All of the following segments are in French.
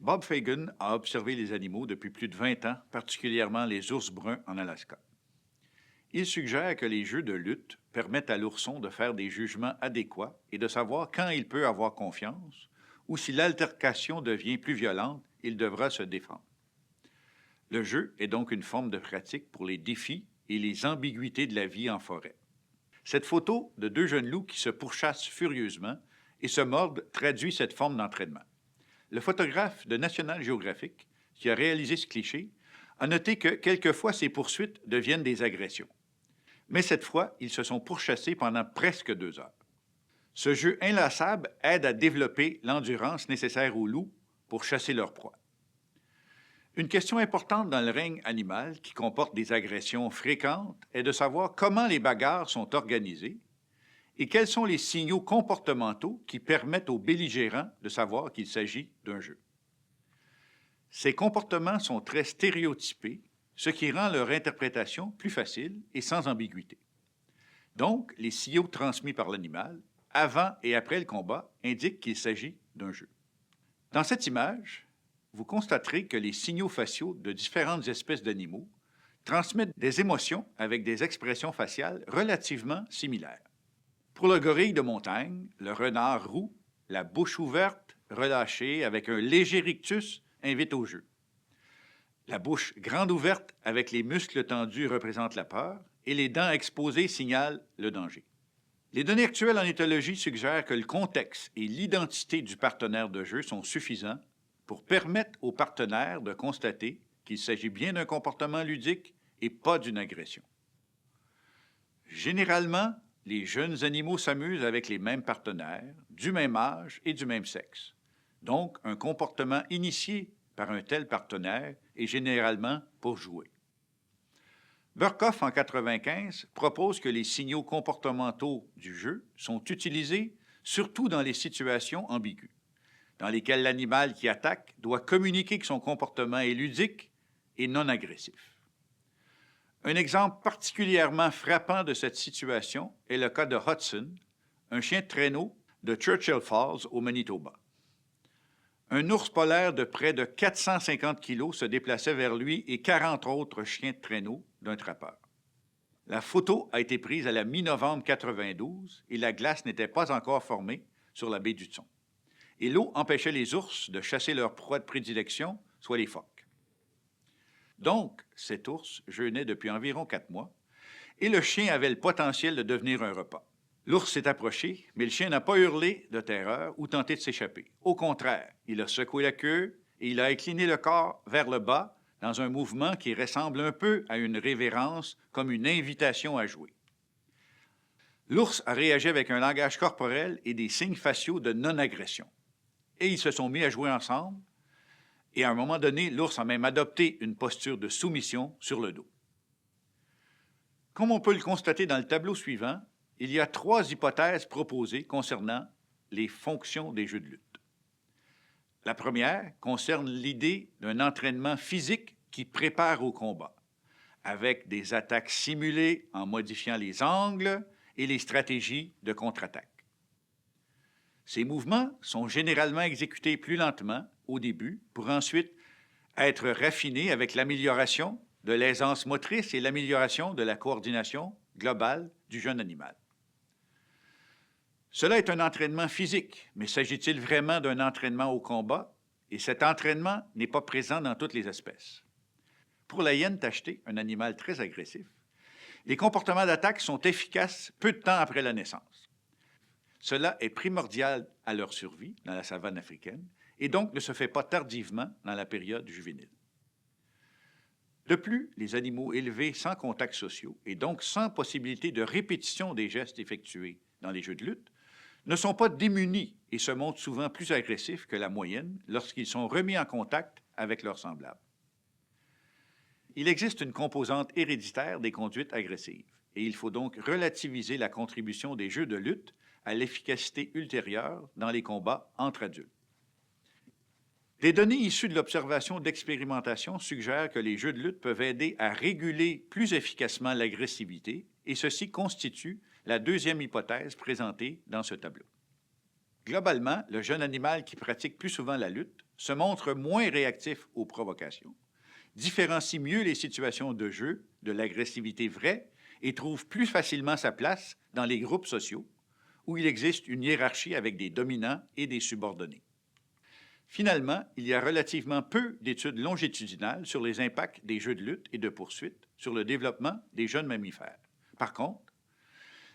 Bob Fagan a observé les animaux depuis plus de 20 ans, particulièrement les ours bruns en Alaska. Il suggère que les jeux de lutte permettent à l'ourson de faire des jugements adéquats et de savoir quand il peut avoir confiance ou si l'altercation devient plus violente, il devra se défendre. Le jeu est donc une forme de pratique pour les défis et les ambiguïtés de la vie en forêt. Cette photo de deux jeunes loups qui se pourchassent furieusement et se mordent traduit cette forme d'entraînement. Le photographe de National Geographic, qui a réalisé ce cliché, a noté que quelquefois ces poursuites deviennent des agressions. Mais cette fois, ils se sont pourchassés pendant presque 2 heures. Ce jeu inlassable aide à développer l'endurance nécessaire aux loups pour chasser leur proie. Une question importante dans le règne animal, qui comporte des agressions fréquentes, est de savoir comment les bagarres sont organisées et quels sont les signaux comportementaux qui permettent aux belligérants de savoir qu'il s'agit d'un jeu. Ces comportements sont très stéréotypés, ce qui rend leur interprétation plus facile et sans ambiguïté. Donc, les signaux transmis par l'animal, avant et après le combat, indiquent qu'il s'agit d'un jeu. Dans cette image, vous constaterez que les signaux faciaux de différentes espèces d'animaux transmettent des émotions avec des expressions faciales relativement similaires. Pour le gorille de montagne, le renard roux, la bouche ouverte, relâchée, avec un léger rictus, invite au jeu. La bouche grande ouverte, avec les muscles tendus, représente la peur, et les dents exposées signalent le danger. Les données actuelles en éthologie suggèrent que le contexte et l'identité du partenaire de jeu sont suffisants pour permettre au partenaire de constater qu'il s'agit bien d'un comportement ludique et pas d'une agression. Généralement, les jeunes animaux s'amusent avec les mêmes partenaires, du même âge et du même sexe. Donc, un comportement initié par un tel partenaire est généralement pour jouer. Burkhoff, en 1995, propose que les signaux comportementaux du jeu sont utilisés surtout dans les situations ambiguës, dans lesquelles l'animal qui attaque doit communiquer que son comportement est ludique et non agressif. Un exemple particulièrement frappant de cette situation est le cas de Hudson, un chien de traîneau de Churchill Falls au Manitoba. Un ours polaire de près de 450 kilos se déplaçait vers lui et 40 autres chiens de traîneau d'un trappeur. La photo a été prise à la mi-novembre 1992 et la glace n'était pas encore formée sur la baie d'Hudson. Et l'eau empêchait les ours de chasser leur proie de prédilection, soit les phoques. Donc, cet ours jeûnait depuis environ 4 mois et le chien avait le potentiel de devenir un repas. L'ours s'est approché, mais le chien n'a pas hurlé de terreur ou tenté de s'échapper. Au contraire, il a secoué la queue et il a incliné le corps vers le bas dans un mouvement qui ressemble un peu à une révérence, comme une invitation à jouer. L'ours a réagi avec un langage corporel et des signes faciaux de non-agression. Et ils se sont mis à jouer ensemble, et à un moment donné, l'ours a même adopté une posture de soumission sur le dos. Comme on peut le constater dans le tableau suivant, il y a 3 hypothèses proposées concernant les fonctions des jeux de lutte. La première concerne l'idée d'un entraînement physique qui prépare au combat, avec des attaques simulées en modifiant les angles et les stratégies de contre-attaque. Ces mouvements sont généralement exécutés plus lentement au début pour ensuite être raffinés avec l'amélioration de l'aisance motrice et l'amélioration de la coordination globale du jeune animal. Cela est un entraînement physique, mais s'agit-il vraiment d'un entraînement au combat? Et cet entraînement n'est pas présent dans toutes les espèces. Pour la hyène tachetée, un animal très agressif, les comportements d'attaque sont efficaces peu de temps après la naissance. Cela est primordial à leur survie dans la savane africaine et donc ne se fait pas tardivement dans la période juvénile. De plus, les animaux élevés sans contacts sociaux et donc sans possibilité de répétition des gestes effectués dans les jeux de lutte ne sont pas démunis et se montrent souvent plus agressifs que la moyenne lorsqu'ils sont remis en contact avec leurs semblables. Il existe une composante héréditaire des conduites agressives et il faut donc relativiser la contribution des jeux de lutte à l'efficacité ultérieure dans les combats entre adultes. Des données issues de l'observation d'expérimentation suggèrent que les jeux de lutte peuvent aider à réguler plus efficacement l'agressivité et ceci constitue la deuxième hypothèse présentée dans ce tableau. Globalement, le jeune animal qui pratique plus souvent la lutte se montrent moins réactifs aux provocations, différencient mieux les situations de jeu de l'agressivité vraie et trouvent plus facilement sa place dans les groupes sociaux où il existe une hiérarchie avec des dominants et des subordonnés. Finalement, il y a relativement peu d'études longitudinales sur les impacts des jeux de lutte et de poursuite sur le développement des jeunes mammifères. Par contre,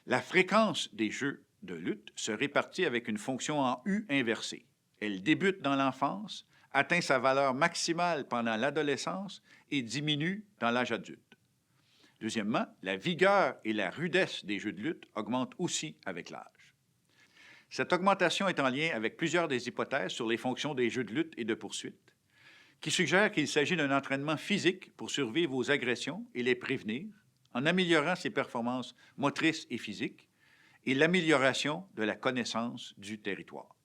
la fréquence des jeux de lutte se répartit avec une fonction en U inversée. Elle débute dans l'enfance, atteint sa valeur maximale pendant l'adolescence et diminue dans l'âge adulte. Deuxièmement, la vigueur et la rudesse des jeux de lutte augmentent aussi avec l'âge. Cette augmentation est en lien avec plusieurs des hypothèses sur les fonctions des jeux de lutte et de poursuite, qui suggèrent qu'il s'agit d'un entraînement physique pour survivre aux agressions et les prévenir, en améliorant ses performances motrices et physiques, et l'amélioration de la connaissance du territoire.